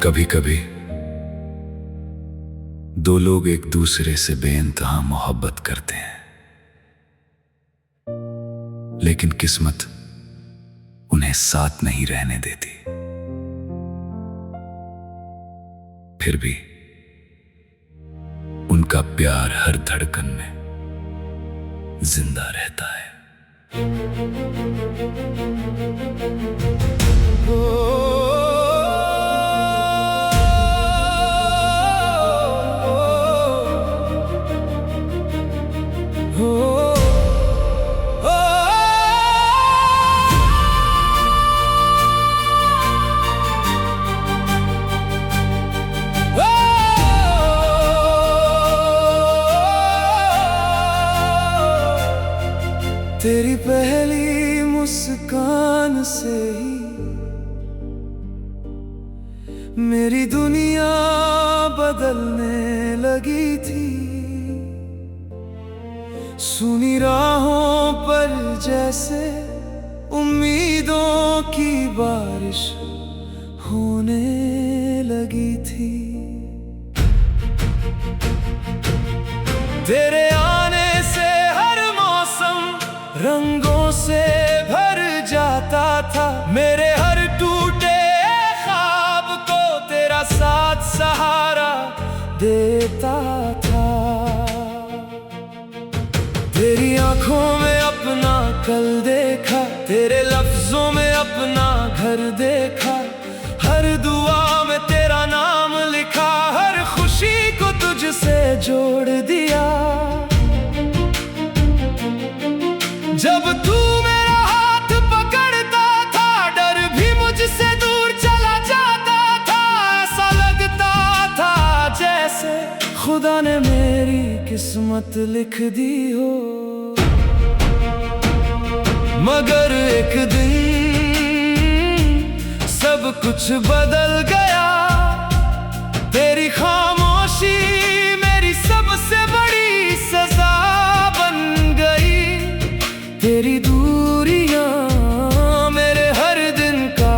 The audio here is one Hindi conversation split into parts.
कभी कभी दो लोग एक दूसरे से बेइंतहा मोहब्बत करते हैं, लेकिन किस्मत उन्हें साथ नहीं रहने देती। फिर भी उनका प्यार हर धड़कन में जिंदा रहता है। तेरी पहली मुस्कान से ही मेरी दुनिया बदलने लगी थी। सुनी राहों पर जैसे उम्मीदों की बारिश होने लगी थी। तेरे आने से हर मौसम रंगों से भर जाता था। मेरे हर टूटे ख्वाब को तेरा साथ सहारा देता था। तेरी आंखों में अपना कल देखा, तेरे लफ्जों में अपना घर देखा। हर दुआ में तेरा नाम लिखा, हर खुशी को तुझसे जोड़ दिया। जब तू मेरा हाथ पकड़ता था, डर भी मुझसे दूर चला जाता था। ऐसा लगता था जैसे खुदा ने मेरी किस्मत लिख दी हो। मगर एक दिन सब कुछ बदल गया। तेरी खामोशी मेरी सबसे बड़ी सजा बन गई। तेरी दूरियां मेरे हर दिन का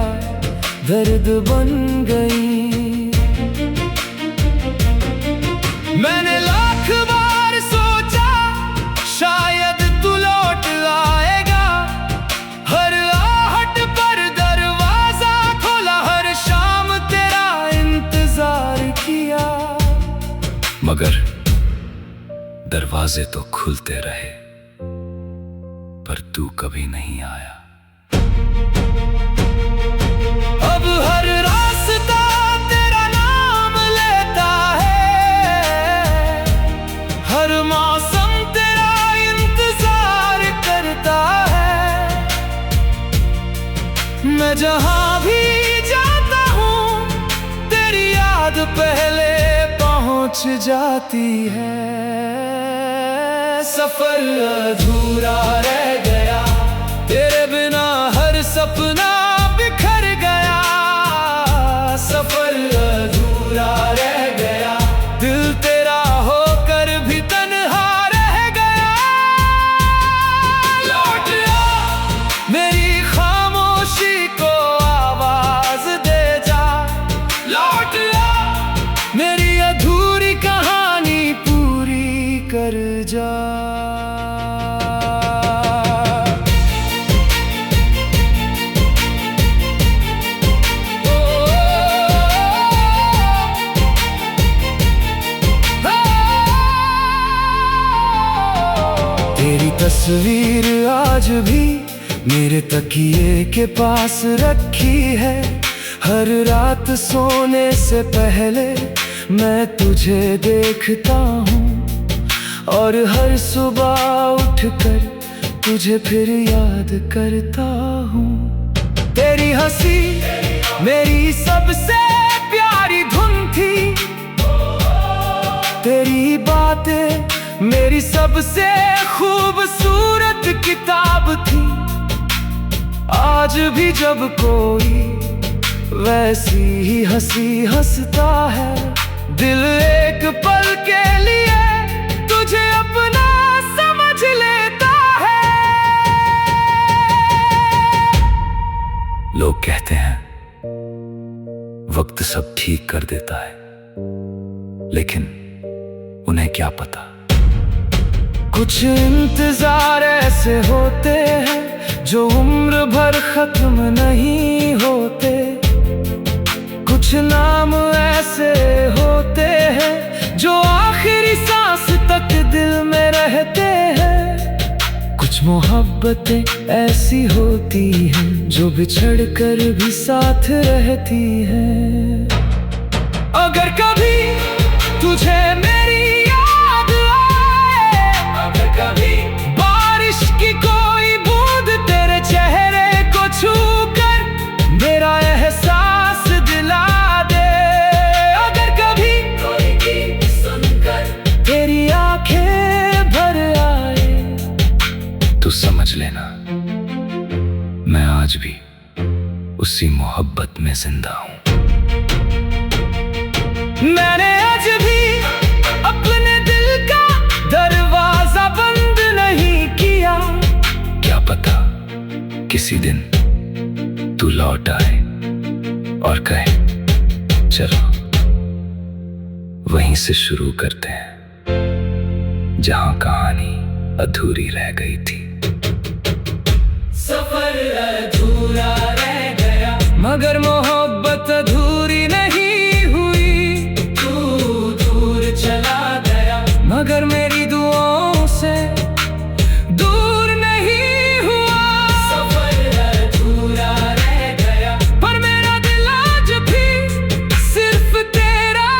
दर्द बन गई। मैंने लाख बार सोचा शायद तू लौट आएगा। हर आहट पर दरवाजा खोला, हर शाम तेरा इंतजार किया। मगर दरवाजे तो खुलते रहे, पर तू कभी नहीं आया। अब हर रास्ता तेरा नाम लेता है, हर मौसम तेरा इंतजार करता है। मैं जहां भी जाता हूँ तेरी याद पहले पहुंच जाती है। सफर अधूरा रह गया, तेरे बिना हर सपना बिखर गया। सफर अधूरा रह गया, दिल तेरा होकर भी तन्हा रह गया। लौट आ मेरी खामोशी को आवाज दे जा। लौट आ मेरी अधूरी कहानी पूरी कर जा। तेरी तस्वीर आज भी मेरे तकिए के पास रखी है। हर रात सोने से पहले मैं तुझे देखता हूँ, और हर सुबह उठकर तुझे फिर याद करता हूँ। तेरी हंसी मेरी सबसे प्यारी धुन थी। तेरी बातें मेरी सबसे खूबसूरत किताब थी। आज भी जब कोई वैसी ही हंसी हंसता है, दिल एक पल के लिए तुझे अपना समझ लेता है। लोग कहते हैं वक्त सब ठीक कर देता है, लेकिन उन्हें क्या पता। कुछ इंतजार ऐसे होते हैं जो उम्र भर खत्म नहीं होते। कुछ नाम ऐसे होते हैं जो आखिरी सांस तक दिल में रहते हैं। कुछ मोहब्बतें ऐसी होती हैं जो बिछड़ कर भी साथ रहती हैं। अगर कभी तुझे मेरी याद आए, अगर कभी बारिश की कोई बूंद तेरे चेहरे को छू कर मेरा एहसास दिला दे, अगर कभी कोई गीत सुनकर तेरी आंखें भर आए, तो समझ लेना मैं आज भी उसी मोहब्बत में जिंदा हूं। मैंने आज भी अपने दिल का दरवाजा बंद नहीं किया। क्या पता किसी दिन तू लौट आए और कहे चलो वहीं से शुरू करते हैं जहां कहानी अधूरी रह गई थी। सफर अधूरा रह गया मगर मोहब्बत अधूरी नहीं हुई। तू दूर चला गया मगर मेरी दुआओं से दूर नहीं हुआ। सफर अधूरा रह गया पर मेरा दिल आज भी सिर्फ तेरा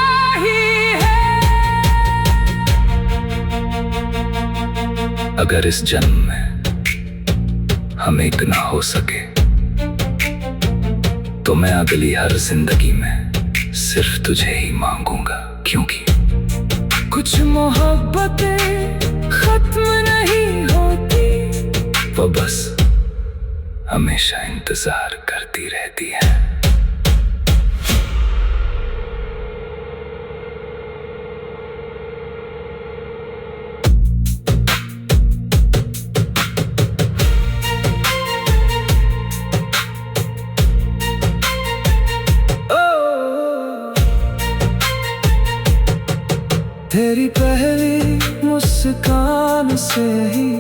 ही है। अगर इस जन्म में हम एक ना हो सके तो मैं अगली हर जिंदगी में सिर्फ तुझे ही मांगूंगा, क्योंकि कुछ मोहब्बतें खत्म नहीं होती, वो बस हमेशा इंतजार करती रहती है। तेरी पहली मुस्कान से ही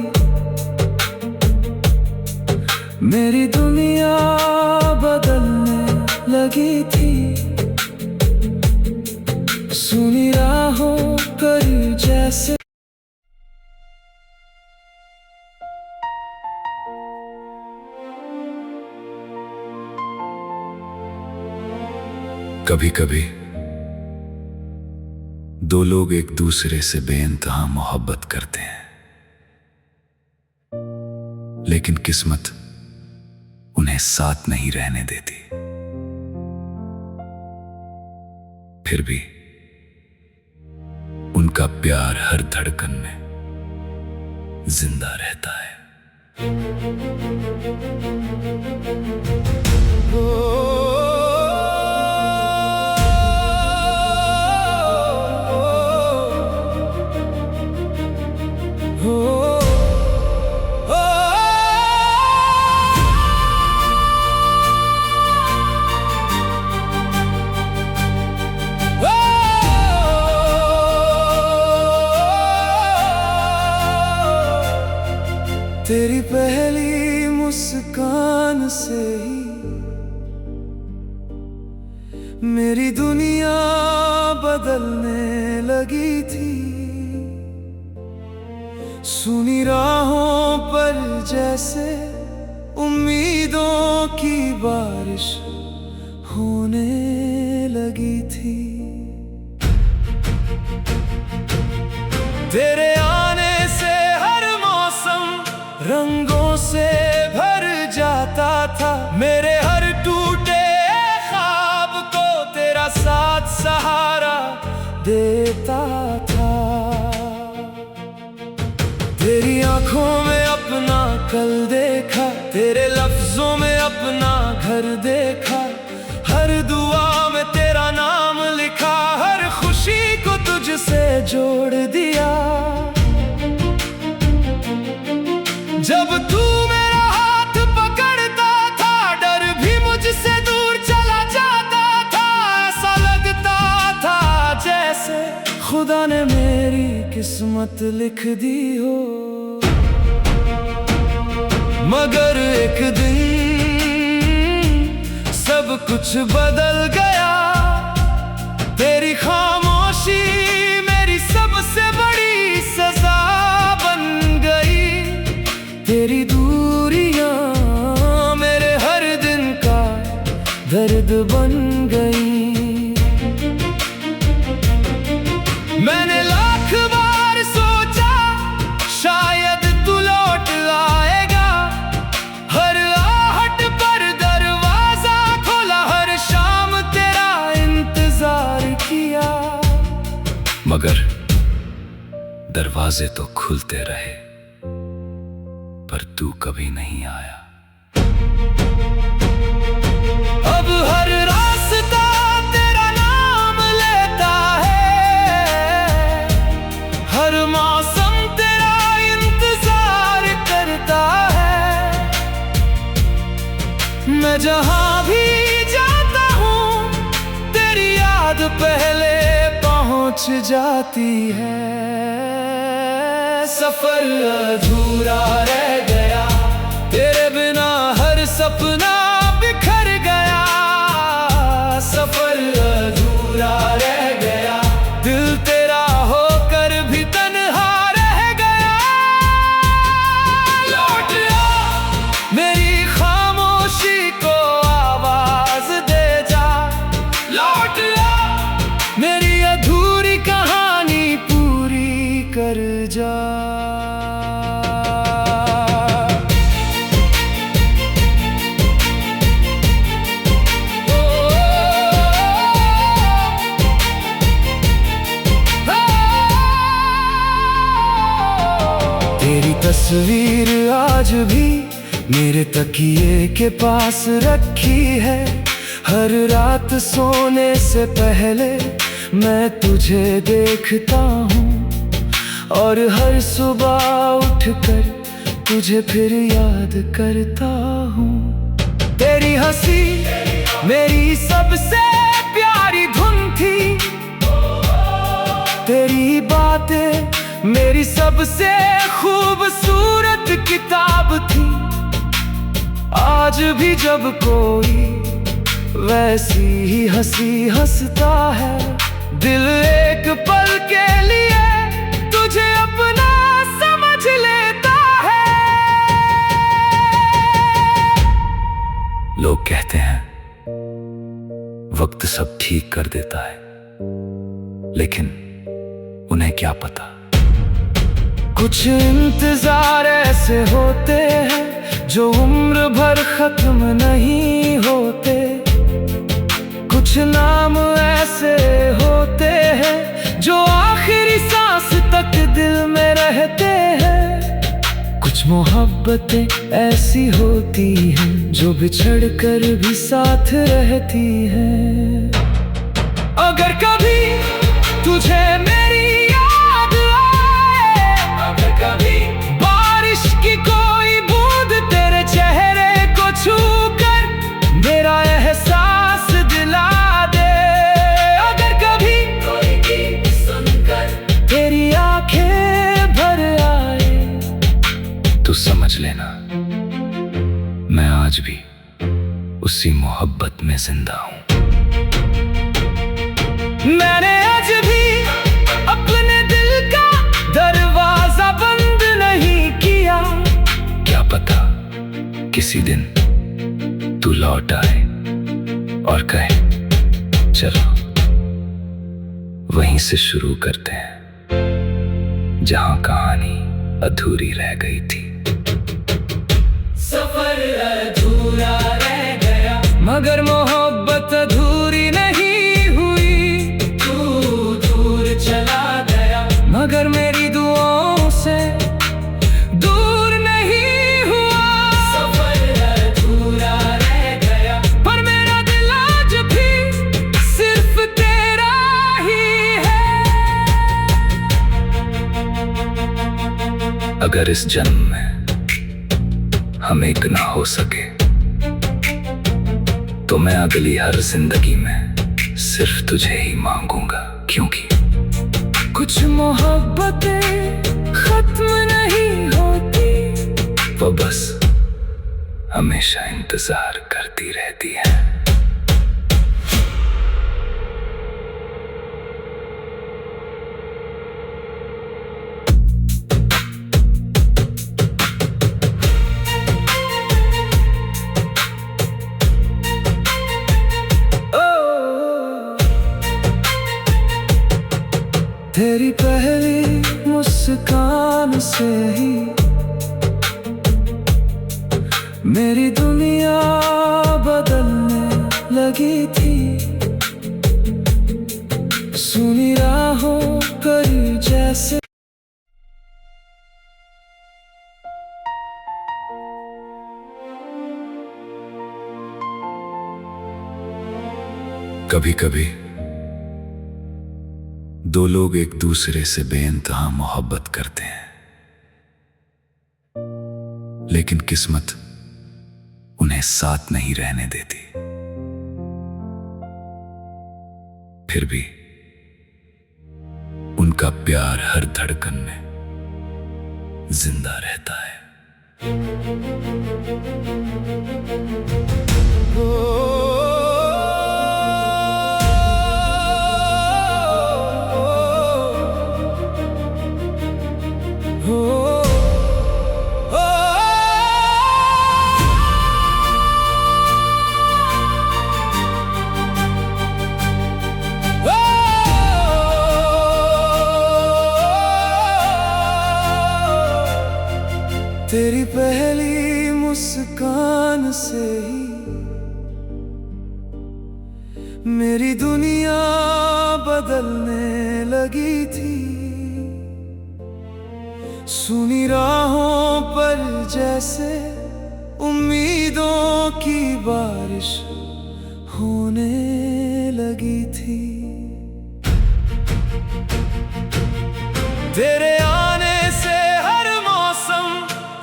मेरी दुनिया बदलने लगी थी। सुनी राहों पर जैसे कभी कभी दो लोग एक दूसरे से बेइंतहा मोहब्बत करते हैं, लेकिन किस्मत उन्हें साथ नहीं रहने देती। फिर भी उनका प्यार हर धड़कन में जिंदा रहता है। तेरी पहली मुस्कान से ही मेरी दुनिया बदलने लगी थी। सुनी राहों पर जैसे उम्मीदों की बारिश होने लगी थी। तेरे आने से हर मौसम रंगों से भर जाता था। मेरे हर टूटे ख्वाब को तेरा साथ सहारा देता था। तेरी आंखों में अपना कल देखा, तेरे लफ्जों में अपना घर देखा। हर दुआ में तेरा नाम लिखा, हर खुशी को तुझसे जोड़ दिया। जब तू मेरा हाथ पकड़ता था, डर भी मुझसे दूर चला जाता था। किस्मत लिख दी हो। मगर एक दिन सब कुछ बदल गया। तेरी खामोशी मेरी सबसे बड़ी सजा बन गई। तेरी दूरियां मेरे हर दिन का दर्द बन गई। मैंने लाख बार सोचा शायद तू लौट आएगा। हर आहट पर दरवाजा खोला, हर शाम तेरा इंतजार किया। मगर दरवाजे तो खुलते रहे, पर तू कभी नहीं आया। अब हर रास्ता तेरा नाम लेता है। हर मौसम तेरा इंतजार करता है। मैं जहां भी जाता हूँ तेरी याद पहले पहुंच जाती है। सफर अधूरा रह गया, तेरे बिना हर सपना बिखर गया। सफर अधूरा रह गया, दिल तेरा होकर भी तन्हा रह गया। लौट आ मेरी खामोशी को आवाज दे जा। लौट आ मेरी अधूरी कहानी पूरी कर जा। तेरी तस्वीर आज भी मेरे तकिए के पास रखी है। हर रात सोने से पहले मैं तुझे देखता हूँ, और हर सुबह उठकर तुझे फिर याद करता हूँ। तेरी हंसी मेरी सबसे प्यारी धुन थी। तेरी बातें मेरी सबसे खूबसूरत किताब थी। आज भी जब कोई वैसी ही हंसी हंसता है, दिल एक पल के लिए तुझे अपना समझ लेता है। लोग कहते हैं वक्त सब ठीक कर देता है, लेकिन उन्हें क्या पता। कुछ इंतजार ऐसे होते हैं जो उम्र भर खत्म नहीं होते। कुछ नाम ऐसे होते हैं जो आखिरी सांस तक दिल में रहते हैं। कुछ मोहब्बतें ऐसी होती हैं जो बिछड़ कर भी साथ रहती हैं। अगर कभी तुझे मेरी याद आए, अगर कभी बारिश की कोई बूंद तेरे चेहरे को छू कर मेरा एहसास दिला दे, अगर कभी कोई गीत सुनकर तेरी आंखें भर आए, तू समझ लेना मैं आज भी उसी मोहब्बत में जिंदा हूँ। मैंने आज भी अपने दिल का दरवाजा बंद नहीं किया। क्या पता किसी दिन तू लौट आए और कहे चलो वहीं से शुरू करते हैं जहां कहानी अधूरी रह गई थी। सफर अधूरा रह गया, मगर मोहब्बत अधूरी नहीं हुई। तू दूर चला गया, मगर मेरी दुआओं से दूर नहीं हुआ। सफर अधूरा रह गया, पर मेरा दिल आज भी सिर्फ तेरा ही है। अगर इस जन्म में हम एक ना हो सके तो मैं अगली हर जिंदगी में सिर्फ तुझे ही मांगूंगा, क्योंकि कुछ मोहब्बतें खत्म नहीं होती, वो बस हमेशा इंतजार करती रहती है। तेरी पहली मुस्कान से ही मेरी दुनिया बदलने लगी थी। सुनी राहों पर जैसे कभी कभी दो लोग एक दूसरे से बेइंतहा मोहब्बत करते हैं, लेकिन किस्मत उन्हें साथ नहीं रहने देती। फिर भी उनका प्यार हर धड़कन में जिंदा रहता है। तेरी पहली मुस्कान से ही मेरी दुनिया बदलने लगी थी। सुनी राहों पर जैसे उम्मीदों की बारिश होने लगी थी। तेरे आने से हर मौसम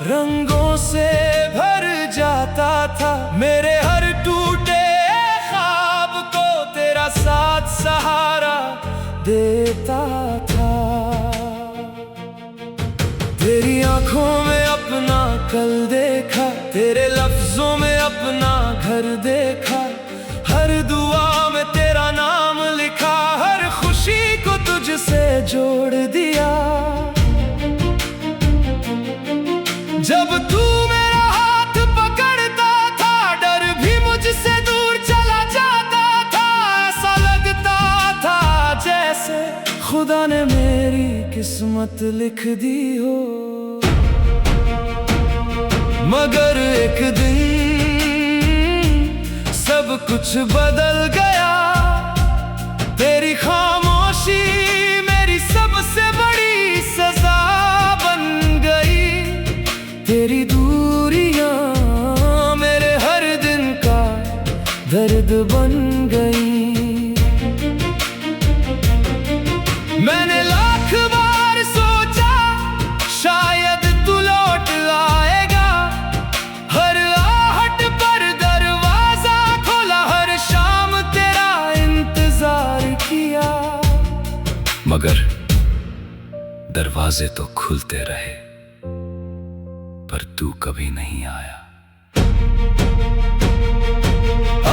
रंगों से भर जाता था। मेरे हर टूटे ख्वाब को तेरा साथ सहारा देता था। तेरी आंखों में अपना कल देखा, तेरे लफ्जों में अपना घर देखा। हर दुआ में तेरा नाम लिखा, हर खुशी को तुझसे जोड़ दिया। जब तू मेरा हाथ पकड़ता था, डर भी मुझसे दूर चला जाता था। ऐसा लगता था जैसे खुदा ने मेरी किस्मत लिख दी हो। मगर एक दिन सब कुछ बदल गया। तेरी खामोशी मेरी सबसे बड़ी सजा बन गई। तेरी दूरियां मेरे हर दिन का दर्द बन गई। मैंने लाख बार सोचा शायद तू लौट आएगा। हर आहट पर दरवाजा खोला, हर शाम तेरा इंतजार किया। मगर दरवाजे तो खुलते रहे, पर तू कभी नहीं आया।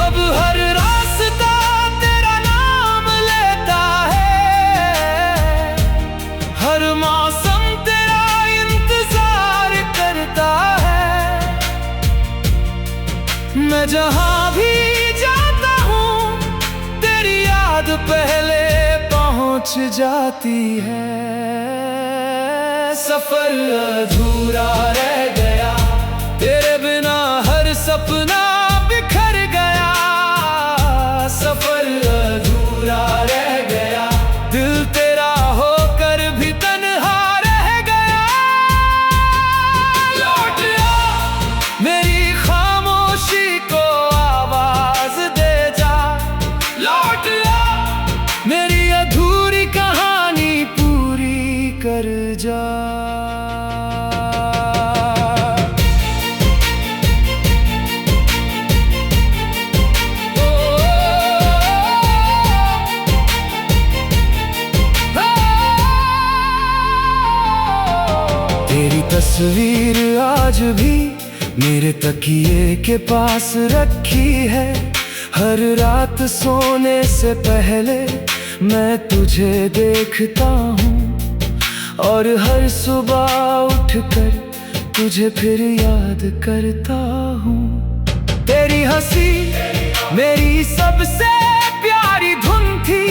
अब हर रास्ता तेरा नाम लेता है। हर मौसम तेरा इंतजार करता है। मैं जहां भी जाता हूँ तेरी याद पहले पहुंच जाती है। सफर अधूरा रह गया, तेरे बिना हर सपना बिखर गया। सफर अधूरा रह गया, दिल तेरा होकर भी तन्हा रह गया। लौट आ मेरी खामोशी को आवाज दे जा। लौट आ मेरी अधूरी कहानी पूरी कर जा। तस्वीर आज भी मेरे तकिए के पास रखी है। हर रात सोने से पहले मैं तुझे देखता हूँ, और हर सुबह उठकर तुझे फिर याद करता हूँ। तेरी हंसी मेरी सबसे प्यारी धुन थी,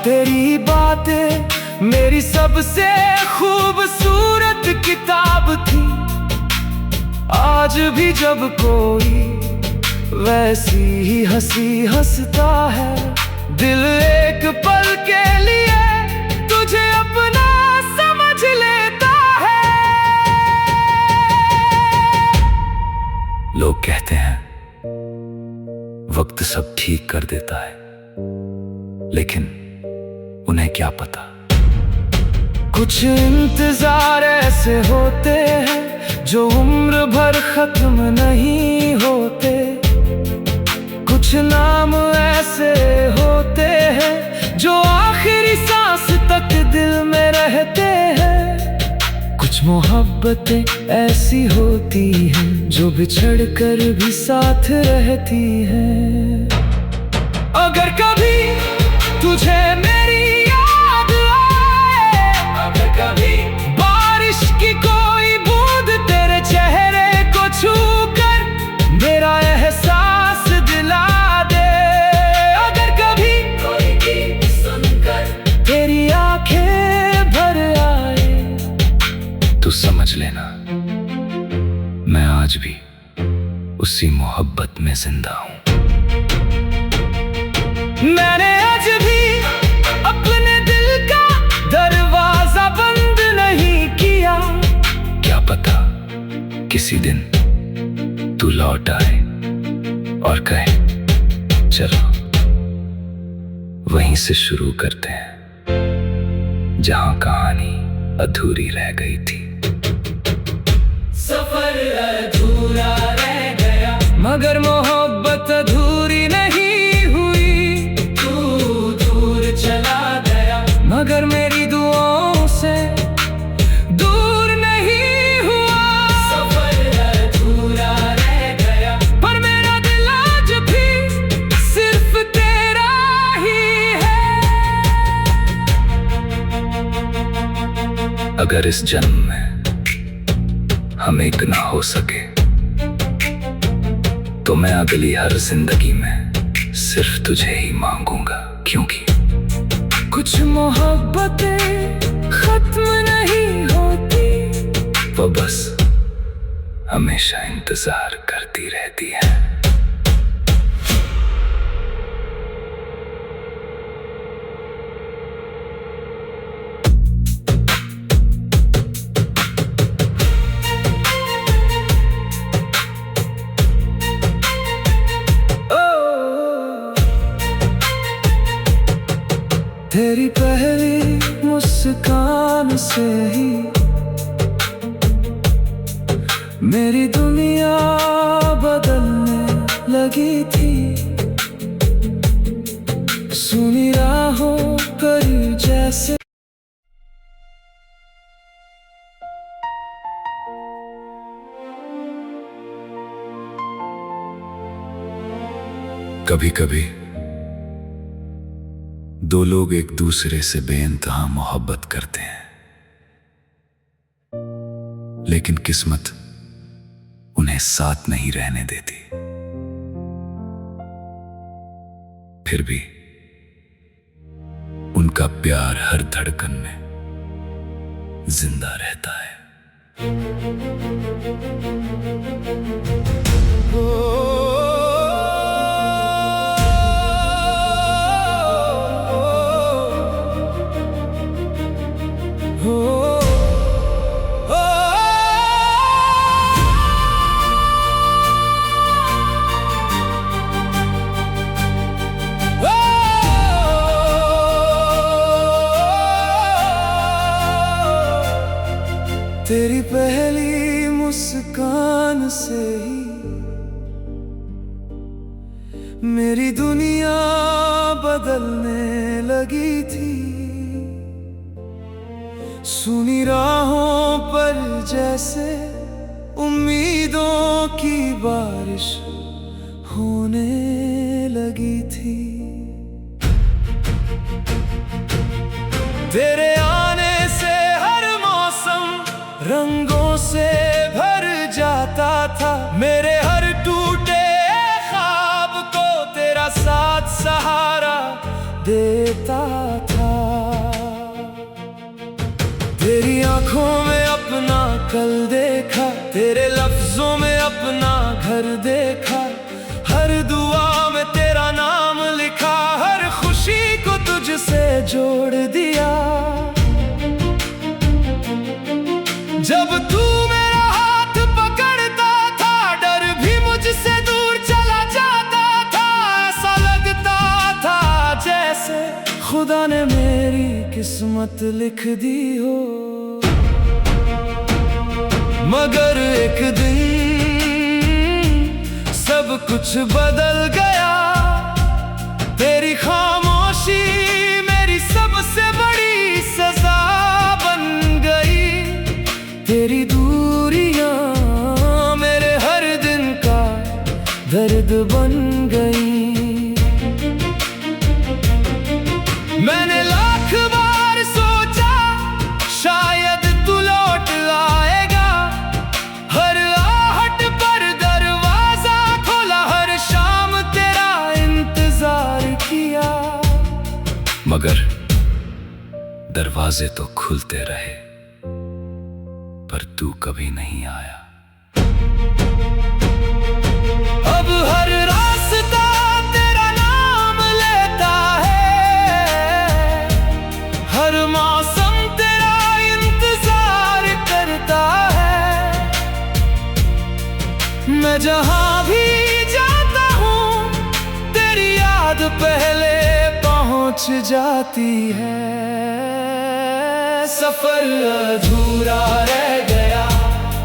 तेरी बातें मेरी सबसे खूबसूरत किताब थी। आज भी जब कोई वैसी ही हंसी हंसता है, दिल एक पल के लिए तुझे अपना समझ लेता है। लोग कहते हैं वक्त सब ठीक कर देता है, लेकिन उन्हें क्या पता, कुछ इंतजार ऐसे होते हैं जो उम्र भर खत्म नहीं होते। कुछ नाम ऐसे होते हैं जो आखिरी सांस तक दिल में रहते हैं। कुछ मोहब्बतें ऐसी होती हैं जो बिछड़ कर भी साथ रहती हैं। अगर कभी तुझे मेरी याद आए, अगर कभी बारिश की कोई बूंद तेरे चेहरे को छू कर मेरा एहसास दिला दे, अगर कभी कोई गीत सुनकर तेरी आंखें भर आए, तो समझ लेना मैं आज भी उसी मोहब्बत में जिंदा हूँ। मैंने आज भी अपने दिल का दरवाजा बंद नहीं किया। क्या पता किसी दिन तू लौट आए और कहे चलो वहीं से शुरू करते हैं जहां कहानी अधूरी रह गई थी। सफर अधूरा रह गया मगर मोहब्बत अधूरी नहीं हुई। तू दूर चला गया मगर मेरी दुआओं से दूर नहीं हुआ। सफर अधूरा रह गया पर मेरा दिल आज भी सिर्फ तेरा ही है। अगर इस जन्म में हम एक ना हो सके तो मैं अगली हर जिंदगी में सिर्फ तुझे ही मांगूंगा, क्योंकि कुछ मोहब्बतें खत्म नहीं होती, वो बस हमेशा इंतजार करती रहती है। तेरी पहली मुस्कान से ही मेरी दुनिया बदलने लगी थी। सुनी राहों पर जैसे कभी कभी दो लोग एक दूसरे से बेइंतहा मोहब्बत करते हैं, लेकिन किस्मत उन्हें साथ नहीं रहने देती। फिर भी उनका प्यार हर धड़कन में जिंदा रहता है। तेरी पहली मुस्कान से ही मेरी दुनिया बदलने लगी थी। सुनी राहों पर जैसे उम्मीदों की बारिश होने लगी थी। तेरे आने से हर मौसम रंगों से भर जाता था। मेरे हर टूटे ख्वाब को तेरा साथ सहारा देता था। तेरी आंखों में अपना कल देखा, तेरे लफ्जों में अपना घर देखा। हर दुआ में तेरा नाम लिखा, हर खुशी को तुझसे जोड़ दिया। जब तू मेरा हाथ पकड़ता था, डर भी मुझसे दूर चला जाता था। ऐसा लगता था जैसे खुदा ने मेरी किस्मत लिख दी हो। मगर एक दिन सब कुछ बदल गया। तेरी खामोशी मेरी सबसे बड़ी सजा बन गई। तेरी दूरियां मेरे हर दिन का दर्द बन गई। मैंने लाख बार सोचा शायद तू लौट आएगा। हर आहट पर दरवाजा खोला, हर शाम तेरा इंतजार किया। मगर दरवाजे तो खुलते रहे, पर तू कभी नहीं आया। अब हर रास्ता तेरा नाम लेता है, हर मौसम तेरा इंतजार करता है। मैं जहां भी जाता हूँ तेरी याद पहले पहुंच जाती है। सफर अधूरा रह गया,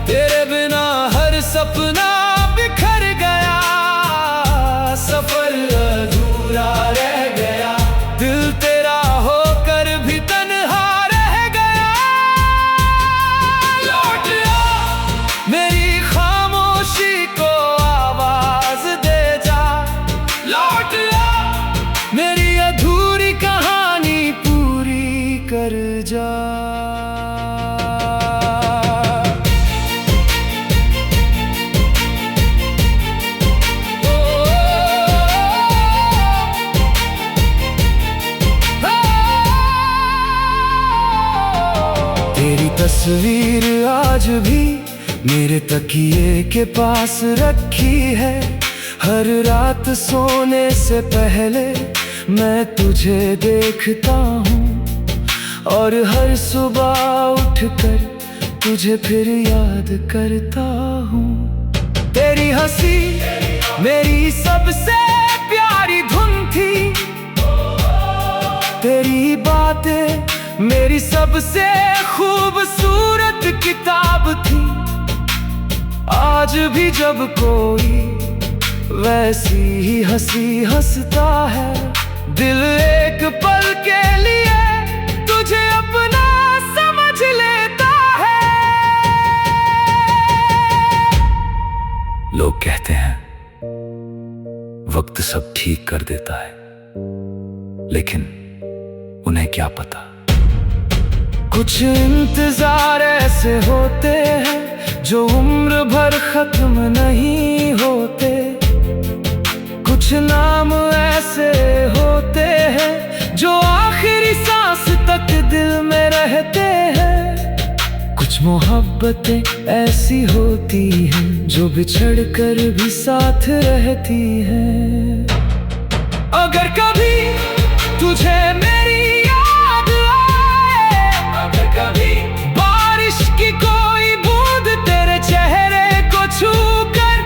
तेरे बिना हर सपना बिखर गया। सफर अधूरा रह गया, दिल तेरा होकर भी तन्हा रह गया। लौट आ मेरी खामोशी को आवाज दे जा। लौट आ मेरी अधूरी कहानी पूरी कर जा। तेरी तस्वीर आज भी मेरे तकिए के पास रखी है। हर रात सोने से पहले मैं तुझे देखता हूँ, और हर सुबह उठकर तुझे फिर याद करता हूँ। तेरी हंसी मेरी सबसे प्यारी धुन थी, तेरी बातें मेरी सबसे खूबसूरत किताब थी। आज भी जब कोई वैसी ही हंसी हंसता है, दिल एक पल के लिए तुझे अपना समझ लेता है। लोग कहते हैं वक्त सब ठीक कर देता है, लेकिन उन्हें क्या पता। कुछ इंतजार ऐसे होते हैं जो उम्र भर खत्म नहीं होते। कुछ नाम ऐसे होते हैं जो आखिरी सांस तक दिल में रहते हैं। कुछ मोहब्बतें ऐसी होती हैं जो बिछड़ कर भी साथ रहती हैं। अगर कभी तुझे मेरी याद आए, अगर कभी बारिश की कोई बूंद तेरे चेहरे को छू कर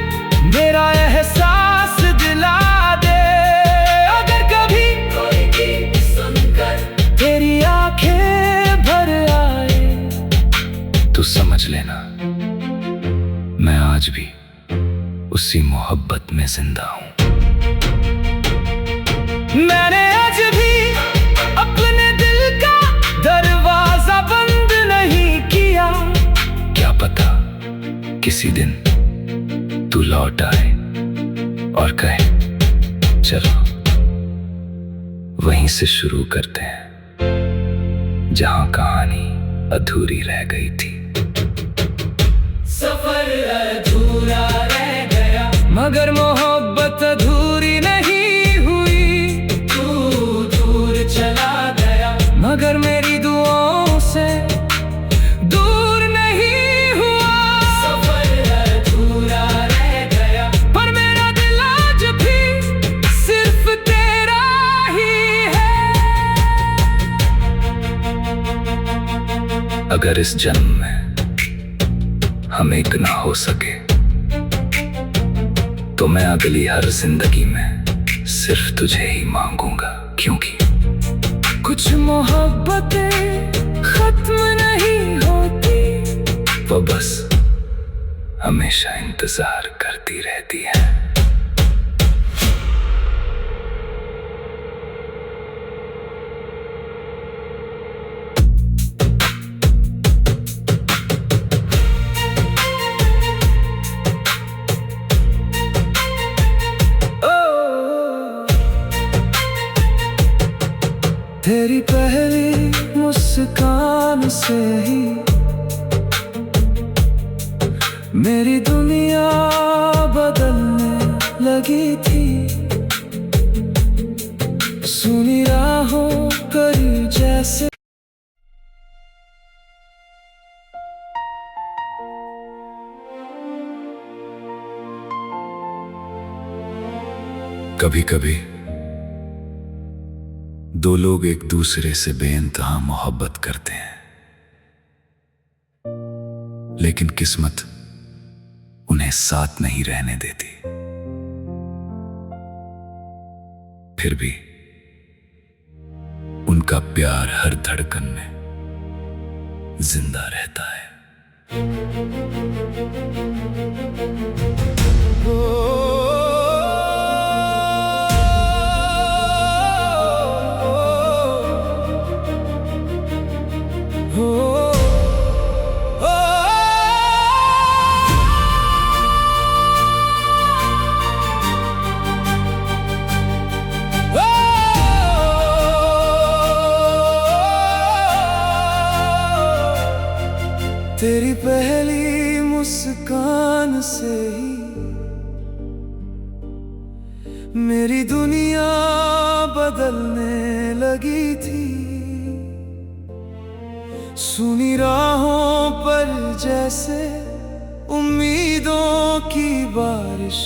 मेरा एहसास दिला दे, अगर कभी कोई गीत सुनकर तेरी आंखें भर आए, तो समझ लेना मैं आज भी उसी मोहब्बत में जिंदा हूँ। मैंने आज भी अपने दिल का दरवाजा बंद किसी दिन तू लौट आए और कहे चलो वहीं से शुरू करते हैं जहां कहानी अधूरी रह गई थी। सफर अधूरा रह गया मगर मोहब्बत अधूरी नहीं हुई। तू दूर चला गया मगर मेरी दुआओं से दूर नहीं हुआ। सफर अधूरा रह गया पर मेरा दिल आज भी सिर्फ तेरा ही है। अगर इस जन्म में हम एक ना हो सके तो मैं अगली हर जिंदगी में सिर्फ तुझे ही मांगूंगा, क्योंकि कुछ मोहब्बतें खत्म नहीं होती, वो बस हमेशा इंतजार करती रहती है। तेरी पहली मुस्कान से ही मेरी दुनिया बदलने लगी थी। सुनी राहों करी जैसे कभी कभी दो लोग एक दूसरे से बेइंतहा मोहब्बत करते हैं, लेकिन किस्मत उन्हें साथ नहीं रहने देती। फिर भी उनका प्यार हर धड़कन में जिंदा रहता है। तेरी पहली मुस्कान से ही मेरी दुनिया बदलने लगी थी। सुनी राहों पर जैसे उम्मीदों की बारिश